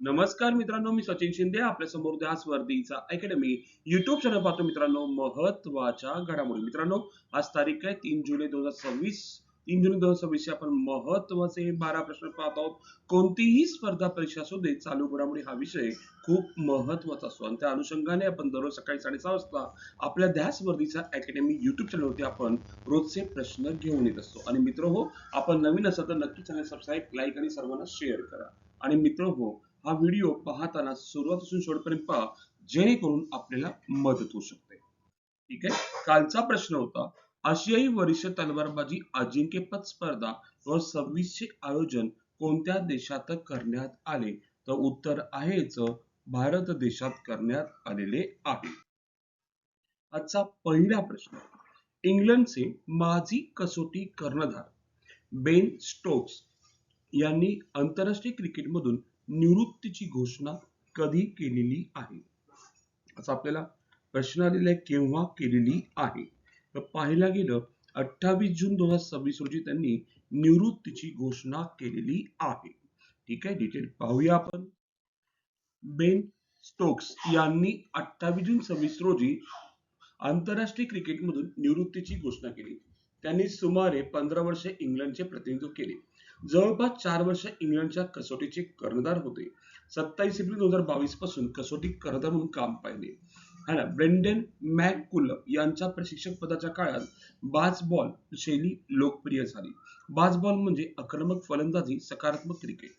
नमस्कार मित्रांनो, मी सचिन शिंदे आपल्या समोर ध्यास वर्दीचा अकॅडमी युट्यूब चॅनल पाहतो. मित्रांनो, महत्वाच्या घडामोडी. मित्रांनो, आज तारीख आहे 3 जुलै 2026. 3 जुलै 2026 आपण महत्वाचे 12 प्रश्न पाहत आहोत. कोणतीही स्पर्धा परीक्षा असू दे, चालू घडामोडी हा विषय खूप महत्वाचा असतो आणि त्या अनुषंगाने आपण दररोज सकाळी 6:30 वाजता आपल्या ध्यास वर्दीचा अकॅडमी युट्यूब चॅनलवरती आपण रोजचे प्रश्न घेऊन येत असतो. आणि मित्र हो, आपण नवीन असाल तर नक्की चॅनल सबस्क्राईब, लाईक आणि सर्वांना शेअर करा. आणि मित्र हो, हा व्हिडिओ पाहताना सुरुवातीपासून शेवटपर्यंत पहा, जेणेकरून आपल्याला मदत होऊ शकते. ठीक आहे. कालचा प्रश्न होता, आशियाई वरिष्ठ तलवारबाजी अजिंक्यपद स्पर्धा 2026 चे आयोजन कोणत्या देशात करण्यात आले? तर उत्तर आहेच भारत देशात करण्यात आलेले आहे. आजचा पहिला प्रश्न, इंग्लंडचे माजी कसोटी कर्णधार बेन स्टोक्स यांनी आंतरराष्ट्रीय क्रिकेटमधून निवृत्तीची घोषणा कधी केलेली आहे? असं आपल्याला प्रश्न आलेला आहे, केव्हा केलेली आहे? तर पाहायला गेलं 28 जून 2026 रोजी त्यांनी निवृत्तीची घोषणा केलेली आहे. ठीक आहे, डिटेल पाहूया आपण. बेन स्टोक्स यांनी 28 जून 2026 रोजी आंतरराष्ट्रीय क्रिकेटमधून निवृत्तीची घोषणा केली. त्यांनी सुमारे 15 वर्षे इंग्लंडचे प्रतिनिधित्व केले. जवळपास 4 वर्ष इंग्लंडच्या कसोटीचे कर्णधार होते. 27 एप्रिल 2022 पासून कसोटी कर्णधार म्हणून काम पाहिले. है ना. ब्रेंडन मॅककुलम यांच्या प्रशिक्षक पदाच्या काळात बाज-बॉल शैली लोकप्रिय झाली. बाज-बॉल म्हणजे आक्रमक फलंदाजी, सकारात्मक cricket.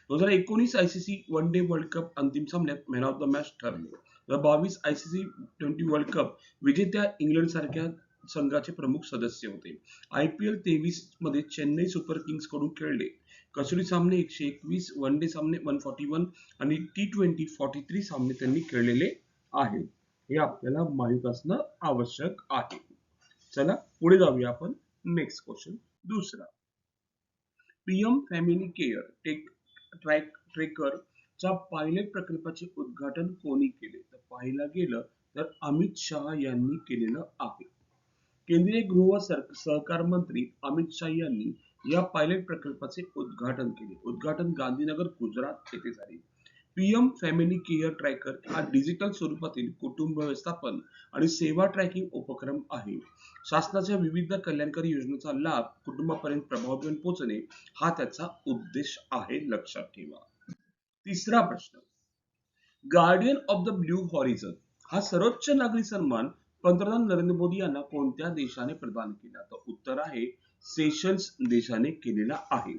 2019 ICC one day world cup अंतिम सामन्यात मॅन ऑफ द मॅच ठरले. 2022 आयसीसी T20 वर्ल्ड कप विजेत्या इंग्लंड सारख्या संघाचे प्रमुख सदस्य होते. IPL 23 मध्ये चेन्नई सुपर किंग्स कडून खेळले. कसोटी सामने 121, वन डे सामने 141 आणि T20 43 सामने त्यांनी खेळलेले आहेत. हे आपल्याला माहित असणं आवश्यक आहे. चला पुढे जाऊया आपण. नेक्स्ट क्वेश्चन दुसरा. पीएम फॅमिली केअर ट्रॅकरच्या पायलट प्रकल्पाचे उद्घाटन कोणी केले? तर पाहायला गेलं तर अमित शहा यांनी केलेलं आहे. केंद्रीय गृह व सहकार मंत्री अमित शाह यांनी या पायलट प्रकल्पाचे उद्घाटन केले. उद्घाटन गांधीनगर, गुजरात येथे झाले. पीएम फॅमिली केअर ट्रॅकर हा डिजिटल स्वरूपातील कुटुंब व्यवस्थापन आणि सेवा ट्रॅकिंग उपक्रम आहे. शासनाच्या विविध कल्याणकारी योजनांचा लाभ कुटुंबापर्यंत प्रभावीपणे पोहोचणे हा त्याचा उद्देश आहे, लक्षात ठेवा. तिसरा प्रश्न, गार्डियन ऑफ द ब्ल्यू हॉरिझन हा सर्वोच्च नागरी सन्मान पंतप्रधान नरेंद्र मोदी यांना कोणत्या देशाने प्रदान केला? तर उत्तर आहे सेशल्स देशाने केलेला आहे.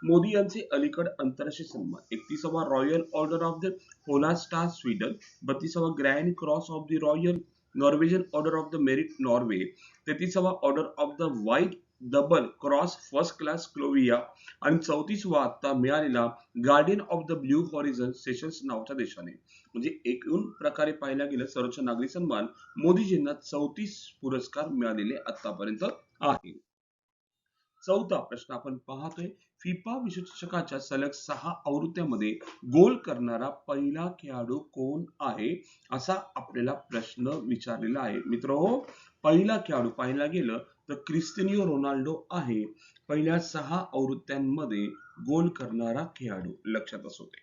मोदी यांचे अलीकड आंतरराष्ट्रीय सन्मान 31वा royal order of the polar star Sweden, 32वा grand cross of the royal Norwegian order of the merit Norway, 33वा order of the white double cross first class क्लोविया आणि 34वा आता मिळालेला guardian of the blue horizon Seychelles नावाच्या देशाने. म्हणजे एकूण प्रकारे पाहायला गेलं सर्वोच्च नागरी सन्मान मोदीजींना 34 पुरस्कार मिळालेले आतापर्यंत आहे. चौथा प्रश्न आपण पाहतोय, फिफा विश्वचषकाच्या सलग 6 आवृत्त्यांमध्ये गोल करणारा पहिला खेळाडू कोण आहे? असा आपल्याला प्रश्न विचारलेला आहे. मित्रहो, पहिला खेळाडू पाहायला गेलं तर क्रिस्टियानो रोनाल्डो आहे पहिल्या 6 आवृत्त्यांमध्ये गोल करणारा खेळाडू, लक्षात असू दे.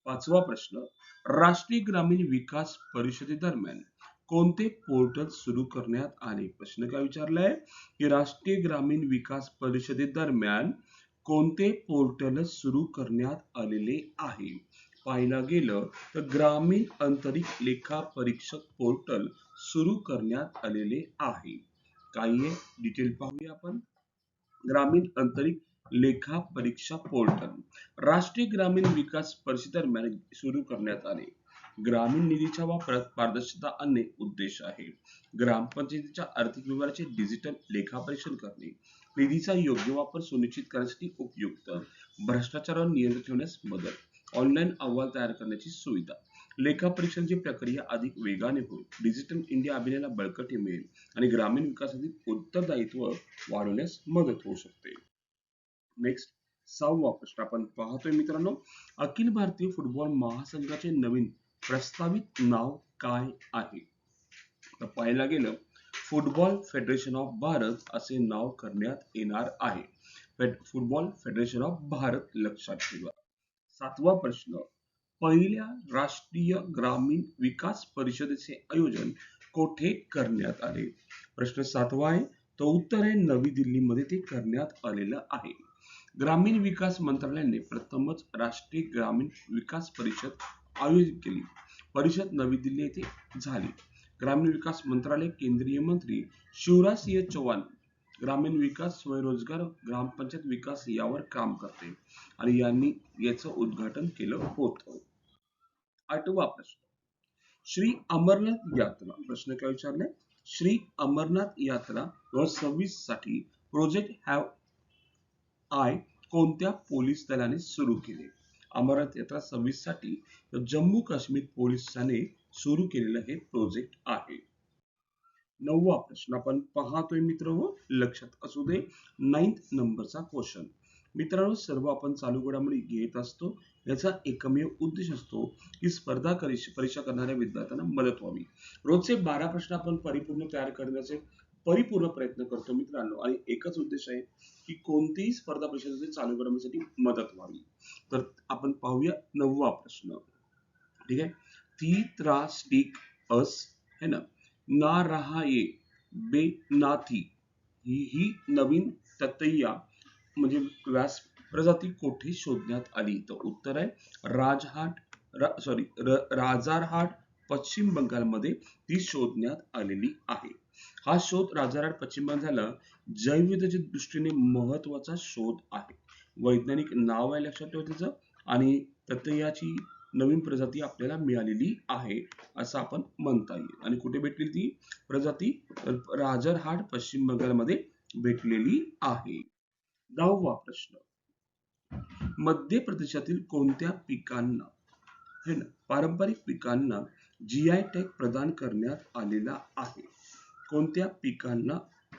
पाचवा प्रश्न, राष्ट्रीय ग्रामीण विकास परिषदेदरम्यान कोणते पोर्टल सुरू करण्यात आले? प्रश्न काय विचारलाय की राष्ट्रीय ग्रामीण विकास परिषदेदरम्यान कोणते पोर्टल सुरू करण्यात आलेले आहे? पाहायला गेलं तर ग्रामीण आंतरिक लेखा परीक्षक पोर्टल सुरू करण्यात आलेले आहे. काही आहे, डिटेल पाहूया आपण. ग्रामीण आंतरिक लेखा परीक्षा पोर्टल राष्ट्रीय ग्रामीण विकास परिषदेदरम्यान सुरू करण्यात आले. ग्रामीण निधीच्या वापरात पारदर्शकता आणणे उद्देश आहे. ग्रामपंचायतीच्या आर्थिक व्यवहाराचे डिजिटल लेखापरीक्षण करणे, निधीचा योग्य वापर सुनिश्चित करण्यासाठी उपयुक्त, भ्रष्टाचारावर नियंत्रण ठेवण्यास मदत, ऑनलाईन अहवाल तयार करण्याची सुविधा, लेखापरीक्षणाची प्रक्रिया अधिक वेगाने होईल, डिजिटल इंडिया अभियानाला बळकटी मिळेल आणि ग्रामीण विकासातील उत्तरदायित्व वाढवण्यास मदत होऊ शकते. नेक्स्ट 6वा प्रश्न आपण पाहतोय मित्रांनो, अखिल भारतीय फुटबॉल महासंघाचे नवीन प्रस्तावित नाव काय आहे? तर पाहायला गेलं फुटबॉल फेडरेशन ऑफ भारत असे नाव करण्यात येणार आहे. फुटबॉल फेडरेशन ऑफ भारत, लक्षात ठेवा. 7वा प्रश्न, पहिल्या राष्ट्रीय ग्रामीण विकास परिषदेचे आयोजन कोठे करण्यात आले? प्रश्न 7वा आहे. तर उत्तर आहे नवी दिल्लीमध्ये ते करण्यात आलेलं आहे. ग्रामीण विकास मंत्रालयाने प्रथमच राष्ट्रीय ग्रामीण विकास परिषद आयोजित केली. परिषद नवी दिल्ली येथे झाली. ग्रामीण विकास मंत्रालय केंद्रीय मंत्री शिवराज सिंह चौहान ग्रामीण विकास, स्वयंरोजगार, ग्रामपंचायत विकास यावर काम करते आणि यांनी याचं उद्घाटन केलं होतं. 8वा प्रश्न. श्री अमरनाथ यात्रा प्रश्न काय विचारलाय? श्री अमरनाथ यात्रा 2026 साठी प्रोजेक्ट हॅव आय कोणत्या पोलीस दलाने सुरू केले? अमरनाथ यात्रा 26 साठी जम्मू काश्मीर पोलिसांनी सुरू केलेलं हे प्रोजेक्ट आहे. 9वा प्रश्न आपण पाहतोय मित्रांनो, लक्षात असू दे. 9th नंबरचा क्वेश्चन. मित्रांनो, सर्व आपण चालू घडामोडी घेत असतो. याचा एकमेव उद्देश असतो की स्पर्धा परीक्षा करणाऱ्या विद्यार्थ्यांना मदत व्हावी. रोजचे 12 प्रश्न आपण परिपूर्ण तयार करण्याचे परिपूर्ण प्रयत्न करतो मित्रांनो, आणि एकच उद्देश आहे की कोणतीही स्पर्धा परीक्षेसाठी चालू घडामोडीसाठी मदत व्हावी. तर आपण पाहूया 9वा प्रश्न. ठीक आहे. ती त्रास्टिक अस है ना रहा ये बे ना थी ही नवीन ततैया म्हणजे व्यास प्रजाती कोठे शोधण्यात आली? तर उत्तर आहे राजारहाट पश्चिम बंगालमध्ये ती शोधण्यात आलेली आहे. हा शोध राजारहाट पश्चिम बंगालला जैवविविधतेच्या दृष्टीने महत्वाचा शोध आहे. वैज्ञानिक नाव आहे लक्षात ठेवा त्याचं, आणि ततैयाची नवीन प्रजाती आपल्याला मिळालेली आहे असं आपण म्हणता येईल. आणि कुठे भेटली ती प्रजाती? राजरहाट पश्चिम बंगालमध्ये भेटलेली आहे. 10वा प्रश्न. मध्य प्रदेशातील कोणत्या पिकांना है ना पारंपरिक पिकांना जीआय टॅग प्रदान करण्यात आलेला आहे? कोणत्या पिकांना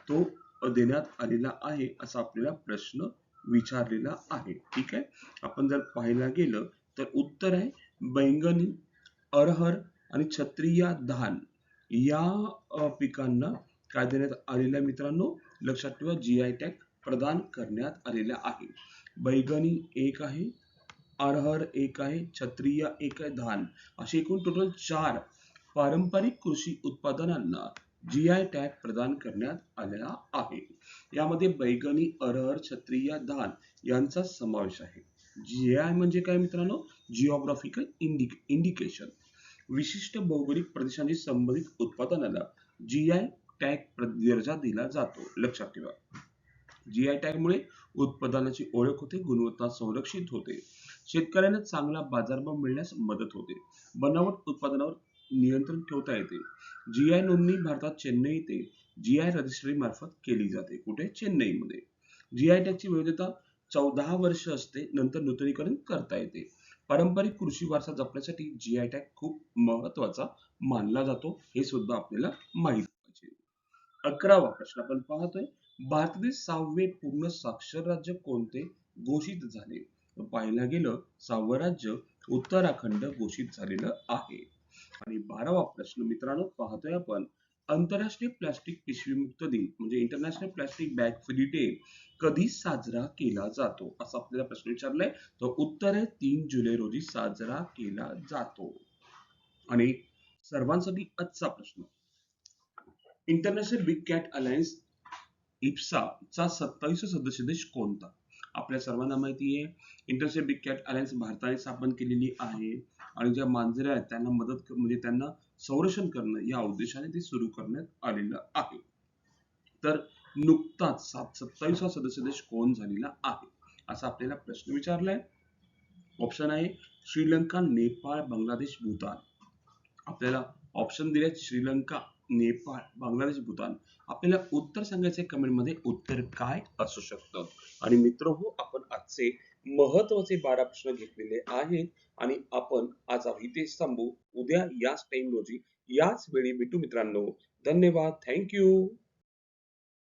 तो देण्यात आलेला आहे असा आपल्याला प्रश्न विचारलेला आहे. ठीक आहे. आपण जर पाहायला गेलं तर उत्तर आहे बैंगनी, अरहर आणि छत्रिया धान या पिकांना काय देण्यात आलेल्या मित्रांनो, लक्षात ठेवा, जीआय टॅग प्रदान करण्यात आलेला आहे. बैंगनी एक आहे, अरहर एक आहे, छत्रिया एक आहे, धान असे एकूण टोटल 4 पारंपरिक कृषी उत्पादनांना जीआय टॅग प्रदान करण्यात आलेला आहे. यामध्ये बैंगनी, अरहर, छत्रिया, धान यांचा समावेश आहे. जीआय म्हणजे काय मित्रांनो? Geographical indication. विशिष्ट भौगोलिक प्रदेशांशी संबंधित उत्पादनाला जीआय टॅग दर्जा दिला जातो. लक्षात ठेवा. जीआय टॅग मुळे उत्पादनाची ओळख होते, गुणवत्ता संरक्षित होते, शेतकऱ्यांना चांगला बाजारभाव मिळण्यास मदत होते, बनावट उत्पादनावर नियंत्रण ठेवता येते. जीआय नोंदणी भारतात चेन्नई येथे जीआय रजिस्ट्री मार्फत केली जाते. कुठे? चेन्नईमध्ये. जीआय टॅगची वैधता 14 वर्ष असते, नंतर नूतनीकरण करता येते. पारंपरिक कृषी वारसा जपण्यासाठी जीआय टॅग खूप महत्वाचा मानला जातो, हे सुद्धा आपल्याला माहित पाहिजे. 11वा प्रश्न आपण पाहतोय. भारतातील 6वे पूर्ण साक्षर राज्य कोणते घोषित झाले? पाहायला गेलं 6वं राज्य उत्तराखंड घोषित झालेलं आहे. आणि 12वा प्रश्न मित्रांनो पाहतोय आपण. आंतरराष्ट्रीय प्लास्टिक पिशवीमुक्त दिन म्हणजे international plastic bag free day कधी साजरा केला जातो असा आपल्याला प्रश्न विचारलाय. तर उत्तर आहे 3 जुलै रोजी साजरा केला जातो. आणि सर्वांसाठी आजचा प्रश्न. International big cat alliance Ipsa चा 27वा सदस्य देश कोणता? आपल्या सर्वांना माहिती आहे इंटरनॅशनल बिग कॅट अलायन्स भारताने स्थापन केलेली आहे, आणि ज्या मांजऱ्या आहेत त्यांना मदत म्हणजे त्यांना संरक्षण करणं या उद्देशाने ते सुरू करण्यात आलेलं आहे. तर नुकताच 27वा सदस्य देश कोण झालेला आहे असा आपल्याला प्रश्न विचारलाय. ऑप्शन आहे श्रीलंका, नेपाळ, बांगलादेश, भूतान. आपल्याला ऑप्शन दिले श्रीलंका, नेपाळ, बांगलादेश, भूतान. आपल्याला उत्तर सांगायचे कमेंटमध्ये उत्तर काय असू शकतं. आणि मित्र हो, आपण आजचे महत्वाचे 12 प्रश्न घेतलेले आहेत, आणि आपण आज इथेच थांबू. उद्या याच टाइम रोजी याच वेळी भेटू मित्रांनो. धन्यवाद. Thank you.